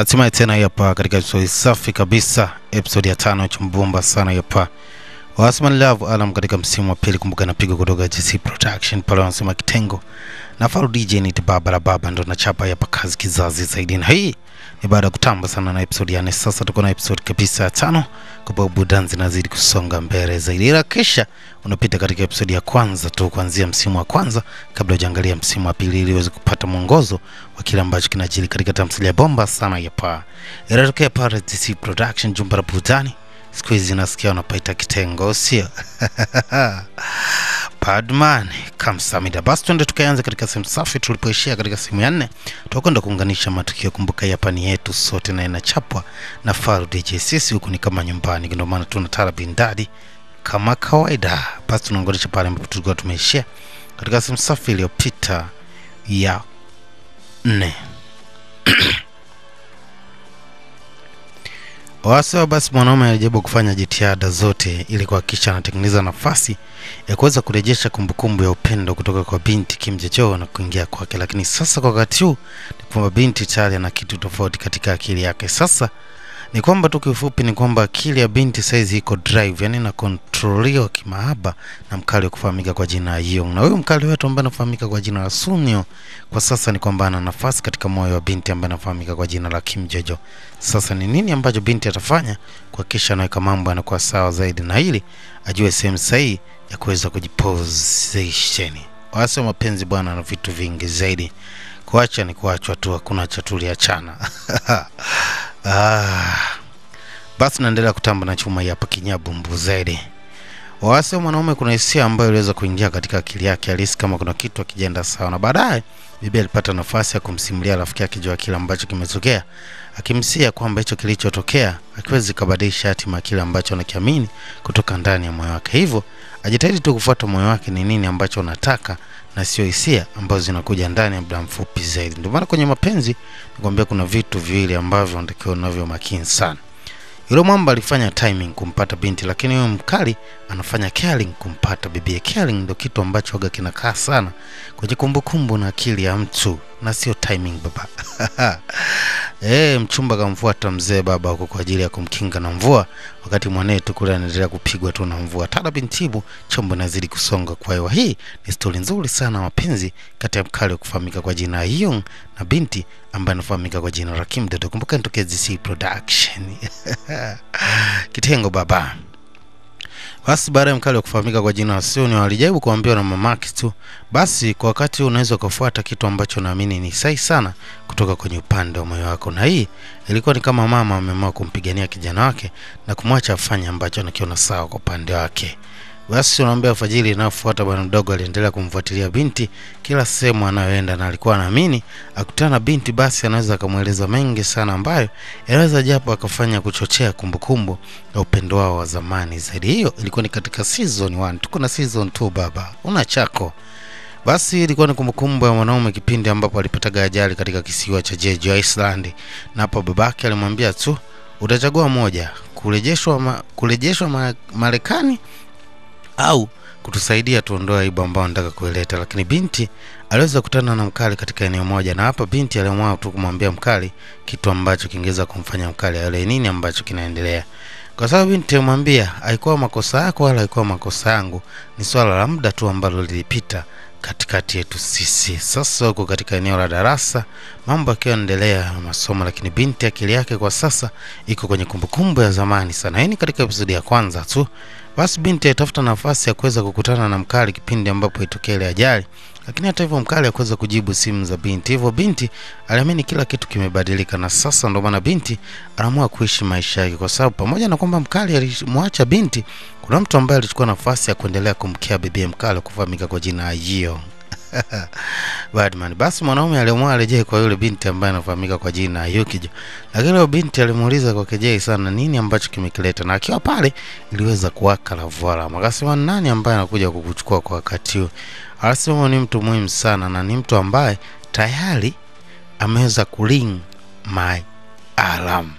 Hatimaye tena hapa katika episode safi kabisa, episode ya 5 chumbomba sana hapa. Wasman Love Alam katika msimu wa pili, kumbuka napiga kutoka GC Production pale wanasema kitengo. Na Faru DJ ni baba la baba ndo nachapa hapa kazi kizazi zaidi. Na hii ni baada ya kutamba sana na episode ya 4. Sasa tuko na episode kabisa ya 5 kwa sababu danzi nazidi kusonga mbele zaidi. Ila kisha unapita katika episode ya kwanza tu kuanzia msimu wa kwanza kabla hujaangalia msimu wa pili ili uweze kupata mwongozo wa kile ambacho kinajiri katika tamthilia bomba sana hapa. Inatokea pale GC Production jumba la burudani. Siku hizi nasikia unapaita kitengo sio? Padman kamsamida. Basi tuende tukaanza katika sehemu safi tulipoishia katika sehemu ya 4. Tutakwenda kuunganisha matukio. Kumbuka hapa ni yetu sote na inachapwa na Faru DJ. Sisi huku ni kama nyumbani, ndio maana tuna Tara Bindadi kama kawaida. Basi tunaongelesha pale ambapo tulikuwa tumeishia katika sehemu safi iliyopita ya 4. Wasa basi mwanaume alijaribu kufanya jitihada zote ili kuhakikisha anatengeneza nafasi ya kuweza kurejesha kumbukumbu ya upendo kutoka kwa binti Kim Jae-jo na kuingia kwake, lakini sasa kwa wakati huu ni kwamba binti tayari ana kitu tofauti katika akili yake. Sasa ni kwamba tu kifupi ni kwamba akili ya binti saizi iko drive, yani na kontroliwa kimahaba na mkali kufahamika kwa jina Young. Na huyo mkali wetu ambaye anafahamika kwa jina la Sunyo kwa sasa ni kwamba ana nafasi katika moyo wa binti ambaye anafahamika kwa jina la Kim Jae-jo. Sasa ni nini ambacho binti atafanya kuhakikisha anaweka mambo yanakuwa sawa zaidi na ili ajue sehemu sahihi ya kuweza kujiposition. Wasa mapenzi bwana na vitu vingi zaidi. Kuacha ni kuachwa tu, hakuna cha tuliachana. Basi naendelea kutamba na chuma hapa kinyabumbu zaidi. Wasa mwanaume kuna hisia ambayo iliweza kuingia katika akili yake, alisi kama kuna kitu akijenda sawa, na baadaye bibi alipata nafasi ya kumsimulia rafiki yake juu kile ambacho kimetokea, akimsia kwamba hicho kilichotokea hakiwezi kubadilisha hatima kile ambacho anakiamini kutoka ndani ya moyo wake. Hivyo ajitahidi tu kufuata moyo wake ni nini ambacho anataka na sio hisia ambazo zinakuja ndani ya muda mfupi zaidi. Ndio maana kwenye mapenzi nikwambia kuna vitu viwili ambavyo unatakiwa unavyo makini sana. Yule mwamba alifanya timing kumpata binti, lakini yule mkali anafanya caring kumpata bibi. Caring ndio kitu ambacho waga kinakaa sana kwenye kumbukumbu na akili ya mtu na sio timing baba. Mchumba kamfuata mzee baba huko kwa ajili ya kumkinga na mvua, wakati mwanetu kule anaendelea kupigwa tu na mvua. Tara bintibu chombo nazidi kusonga. Kwa hiyo hii ni story nzuri sana mapenzi kati ya mkali kufahamika kwa jina Young na binti ambaye anafahamika kwa jina la Kim Jae-jo. Kumbuka nitokea GC Production. Kitengo baba. Basi baada ya mkali kufahamika kwa jina la Sunyo alijaribu kuambiwa na mamake tu, basi kwa wakati unaweza kufuata kitu ambacho naamini ni sahihi sana kutoka kwenye upande wa moyo wako. Na hii ilikuwa ni kama mama ameamua kumpigania kijana wake na kumwacha afanye ambacho anakiona sawa kwa upande wake. Basi unaambia Fajili inayofuata bwana mdogo aliendelea kumfuatilia binti kila sehemu anayoenda, na alikuwa anaamini akutana binti basi anaweza kumueleza mengi sana ambayo yanaweza japo akafanya kuchochea kumbukumbu ya upendo wao wa zamani zaidi. Hiyo ilikuwa ni katika season 1. Tuko na season 2 baba. Una chako. Basi ilikuwa ni kumbukumbu ya mwanaume kipindi ambapo alipata ajali katika kisiwa cha Jeju Island, na hapo babake alimwambia tu utachagua moja, kurejeshwa Marekani au kutusaidia tuondoe aibu ambayo nataka kuileta. Lakini binti aliweza kukutana na mkali katika eneo moja, na hapa binti aliamua tu kumwambia mkali kitu ambacho kingeweza kumfanya mkali aelewe nini ambacho kinaendelea. Kwa sababu binti alimwambia haikuwa makosa yako wala haikuwa makosa yangu, ni swala la muda tu ambalo lilipita katikati yetu sisi. Sasa huko katika eneo la darasa mambo yakiwa yanaendelea masomo, lakini binti akili yake kwa sasa iko kwenye kumbukumbu ya zamani sana. Hii ni katika episode ya kwanza tu. Basi binti atafuta nafasi ya kuweza kukutana na mkali kipindi ambapo itokea ile ajali, lakini hata hivyo mkali hakuweza kujibu simu za binti. Hivyo binti aliamini kila kitu kimebadilika, na sasa ndio maana binti anaamua kuishi maisha yake, kwa sababu pamoja na kwamba mkali alimwacha binti, kuna mtu ambaye alichukua nafasi ya kuendelea kumkea bibi mkali kufahamika kwa jina Young. Badman. Basi mwanaume aliamua arejee kwa yule binti ambaye anafahamika kwa jina Yukijo, lakini yule binti alimuuliza kwa kejeli sana nini ambacho kimekileta, na akiwa pale iliweza kuwaka la voila. Akasema nani ambaye anakuja kukuchukua kwa wakati huu? Alisema ni mtu muhimu sana na ni mtu ambaye tayari ameweza kuring my alarm.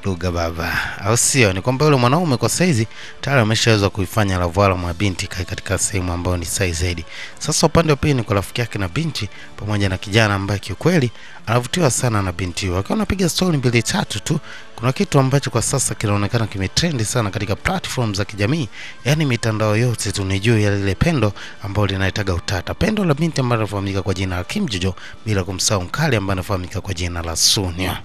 lugha baba, au sio? Ni kwamba yule mwanaume kwa saizi tayari ameshaweza kuifanya lavwala mwa binti katika sehemu ambayo ni size zaidi. Sasa upande wa pili ni kwa rafiki yake na binti pamoja na kijana ambaye kiukweli anavutiwa sana na binti huyo. Akiwa anapiga story mbili tatu tu, kuna kitu ambacho kwa sasa kinaonekana kimetrendi sana katika platform za kijamii, yani mitandao yote tunijue ya lile pendo ambalo linaitaga utata. Pendo la binti ambaye anafahamika kwa jina la Kim Jojo, bila kumsahau mkali ambaye anafahamika kwa jina la Sunia.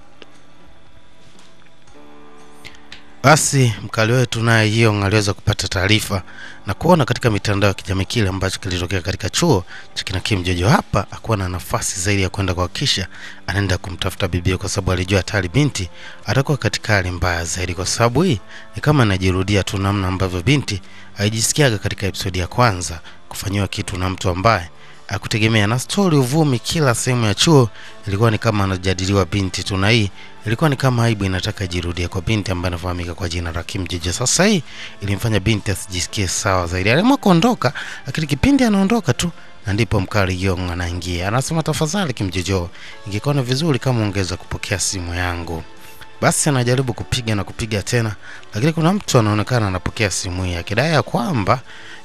Basi mkali wetu naye Yeong aliweza kupata taarifa na kuona katika mitandao ya kijamii kile ambacho kilitokea katika chuo cha kina Kim Jojo. Hapa hakuwa na nafasi zaidi ya kwenda kuhakikisha anaenda kumtafuta bibi, kwa sababu alijua tayari binti atakuwa katika hali mbaya zaidi, kwa sababu hii ni kama anajirudia tu namna ambavyo binti haijisikiaga katika episode ya kwanza kufanywa kitu na mtu ambaye akutegemea. Na story uvumi kila sehemu ya chuo ilikuwa ni kama anajadiliwa binti tu, na hii ilikuwa ni kama aibu inataka jirudie kwa binti ambaye anafahamika kwa jina la Kim Jojo. Sasa hii ilimfanya binti asijisikie sawa zaidi. Aliamua kuondoka, lakini kipindi anaondoka tu na ndipo mkali Yeong anaingia. Anasema, tafadhali Kim Jojo, ingekuwa ni vizuri kama ungeweza kupokea simu yangu. Basi anajaribu kupiga na kupiga tena, lakini kuna mtu anaonekana anapokea simu hii akidai ya kwamba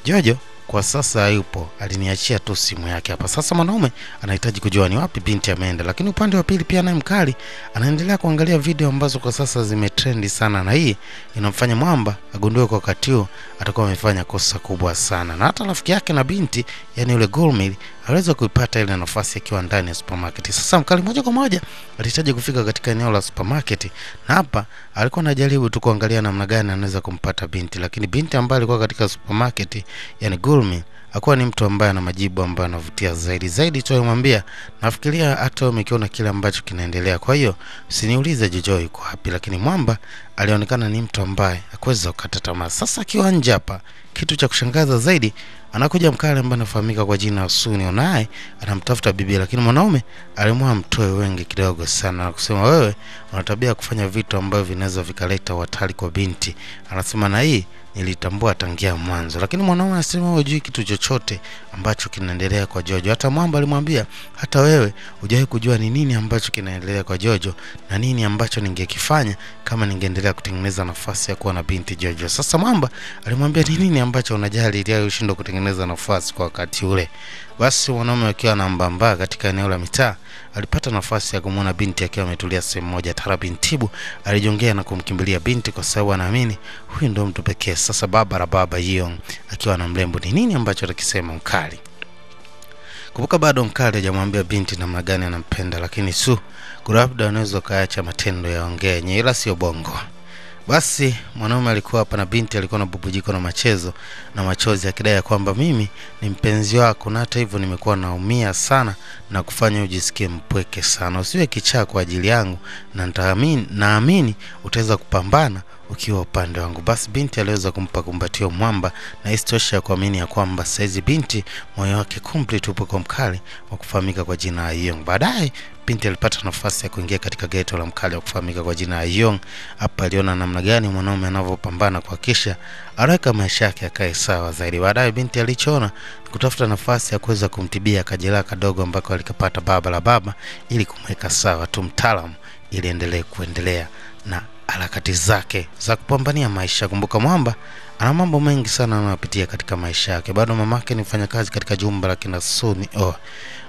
Jojo kwa sasa hayupo, aliniachia tu simu yake hapa. Sasa mwanaume anahitaji kujua ni wapi binti ameenda, lakini upande wa pili pia naye mkali anaendelea kuangalia video ambazo kwa sasa zimetrendi sana, na hii inamfanya mwamba agundue kwa wakati huo atakuwa amefanya kosa kubwa sana. Na hata rafiki yake na binti, yani yule Gulmil, aliweza kuipata ile nafasi akiwa ndani ya supermarket. Sasa mkali moja kwa moja alihitaji kufika katika eneo la supermarket, na hapa alikuwa anajaribu tu kuangalia namna gani anaweza kumpata binti, lakini binti ambaye alikuwa katika supermarket, yani Gulmil, hakuwa ni mtu ambaye ana majibu ambayo anavutia zaidi tu. Alimwambia, nafikiria hata umekiona kile ambacho kinaendelea, kwa hiyo usiniulize Jojo yuko wapi. Lakini mwamba alionekana ni mtu ambaye hakuweza kukata tamaa. Sasa akiwa nje hapa, kitu cha kushangaza zaidi, anakuja mkali ambaye anafahamika kwa jina la Sunia, naye anamtafuta bibi, lakini mwanaume alimwambia mtoe wengi kidogo sana na kusema, wewe una tabia kufanya vitu ambavyo vinaweza vikaleta hatari kwa binti. Anasema, na hii nilitambua tangia mwanzo. Lakini mwanaume anasema, hujui kitu chochote ambacho kinaendelea kwa Jojo. Hata mwamba alimwambia, hata wewe hujawahi kujua ni nini ambacho kinaendelea kwa Jojo na nini ambacho ningekifanya kama ningeendelea kutengeneza nafasi ya kuwa na binti Jojo. Sasa mwamba alimwambia, ni nini ambacho unajali ili ushindwe kutengeneza nafasi kwa wakati ule. Basi mwanaume akiwa na mbamba katika eneo la mitaa alipata nafasi ya kumuona binti akiwa ametulia sehemu moja tarabintibu. Alijongea na kumkimbilia binti kwa sababu anaamini huyu ndio mtu pekee. Sasa baba Yeong akiwa na mlembo, ni nini ambacho atakisema mkali? Kumbuka bado mkali hajamwambia binti namna gani anampenda, lakini su labda anaweza kaacha matendo yaongee, ila sio bongo. Basi mwanaume alikuwa hapa na binti alikuwa na bubujiko na machezo na machozi akidai kwamba mimi ni mpenzi wako, na hata hivyo nimekuwa naumia sana na kufanya ujisikie mpweke sana. Usiwe kichaa kwa ajili yangu, na naamini utaweza kupambana ukiwa upande wangu. Basi binti aliweza kumpa kumbatio mwamba, na istosha kuamini ya kwamba saizi binti moyo wake complete upo kwa mkali wa kufahamika kwa jina la Yeong. Baadaye binti alipata nafasi ya kuingia katika ghetto la mkali wa kufahamika kwa jina la Yeong. Hapa aliona namna gani mwanaume anavyopambana kuhakikisha anaweka maisha yake yakae sawa zaidi. Baadaye binti alichoona kutafuta nafasi ya kuweza kumtibia kajela kadogo ambako alikapata baba ili kumweka sawa tu mtaalamu ili endelee kuendelea na harakati zake za kupambania maisha. Kumbuka mwamba ana mambo mengi sana anayopitia katika maisha yake. Bado mamake ni mfanyakazi katika jumba la kina Sunia.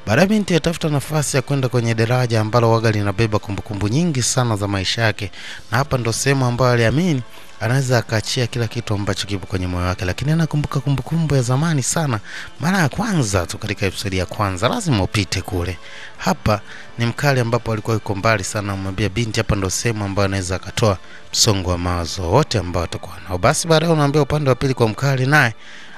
Baadaye binti atafuta nafasi ya kwenda kwenye daraja ambalo waga linabeba kumbukumbu nyingi sana za maisha yake, na hapa ndo sehemu ambayo aliamini anaweza akaachia kila kitu ambacho kipo kwenye moyo wake. Lakini anakumbuka kumbukumbu ya zamani sana, mara ya kwanza tu katika episode ya kwanza, lazima upite kule. Hapa ni mkali ambapo alikuwa yuko mbali sana, amwambia binti hapa ndo sehemu ambayo anaweza akatoa msongo wa mawazo wote ambao atakuwa nao. Basi baadaye unaambia upande wa pili kwa mkali, naye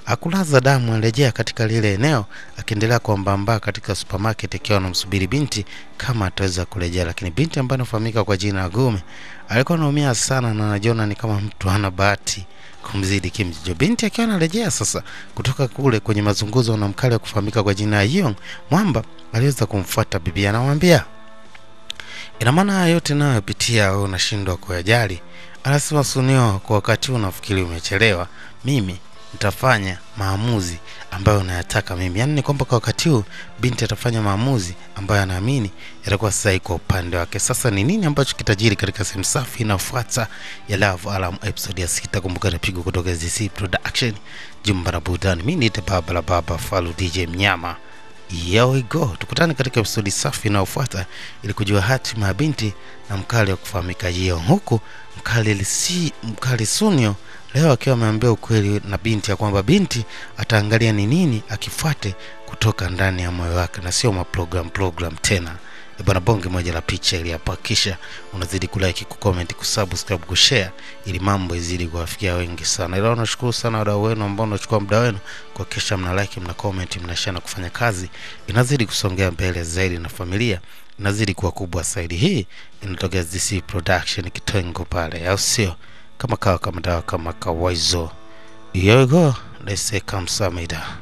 akulaza damu alirejea katika lile eneo akiendelea kuambamba katika supermarket akiwa anamsubiri binti kama ataweza kurejea. Lakini binti ambaye anafahamika kwa jina la Gume alikuwa anaumia sana na anajiona ni kama mtu hana bahati kumzidi Kim Jojo. Binti akiwa anarejea sasa kutoka kule kwenye mazungumzo na mkali wa kufahamika kwa jina la Yeong, mwamba aliweza kumfuata bibi, anamwambia, ina maana yote nayopitia unashindwa kuyajali? Anasema, Sunia, kwa wakati unafikiri umechelewa, mimi nitafanya maamuzi ambayo nayataka mimi. Yani ni kwamba kwa wakati huu binti atafanya maamuzi ambayo anaamini yatakuwa sahihi kwa upande wake. Sasa ni nini ambacho kitajiri katika sehemu safi inayofuata ya Love Alarm episode ya 6? Kumbuka napigwa kutoka ZC Production, Jumba la Burudani. Mimi ni Baba la Baba Falu DJ Mnyama. Here we go. Tukutane katika episode safi inayofuata ili kujua hatima ya binti na mkali wa kufahamika Yeon, huku mkali Sunyo leo akiwa ameambia ukweli na binti ya kwamba binti ataangalia ni nini akifuate kutoka ndani ya moyo wake na sio program tena. Bwana, bonge moja la picha ili hapa, kisha unazidi kulike, kucomment, kusubscribe, kushare ili mambo izidi kuwafikia wengi sana. Ila nashukuru sana wadau wenu ambao wanachukua muda wenu kwa kisha mna like, mna comment, mna share na kufanya kazi inazidi kusongea mbele zaidi na familia inazidi kuwa kubwa zaidi. Hii inatokea ZC Production kitengo pale, au sio? Kama kawa kama dawa kama kawaizo. Here we go. Let's say kamsamida.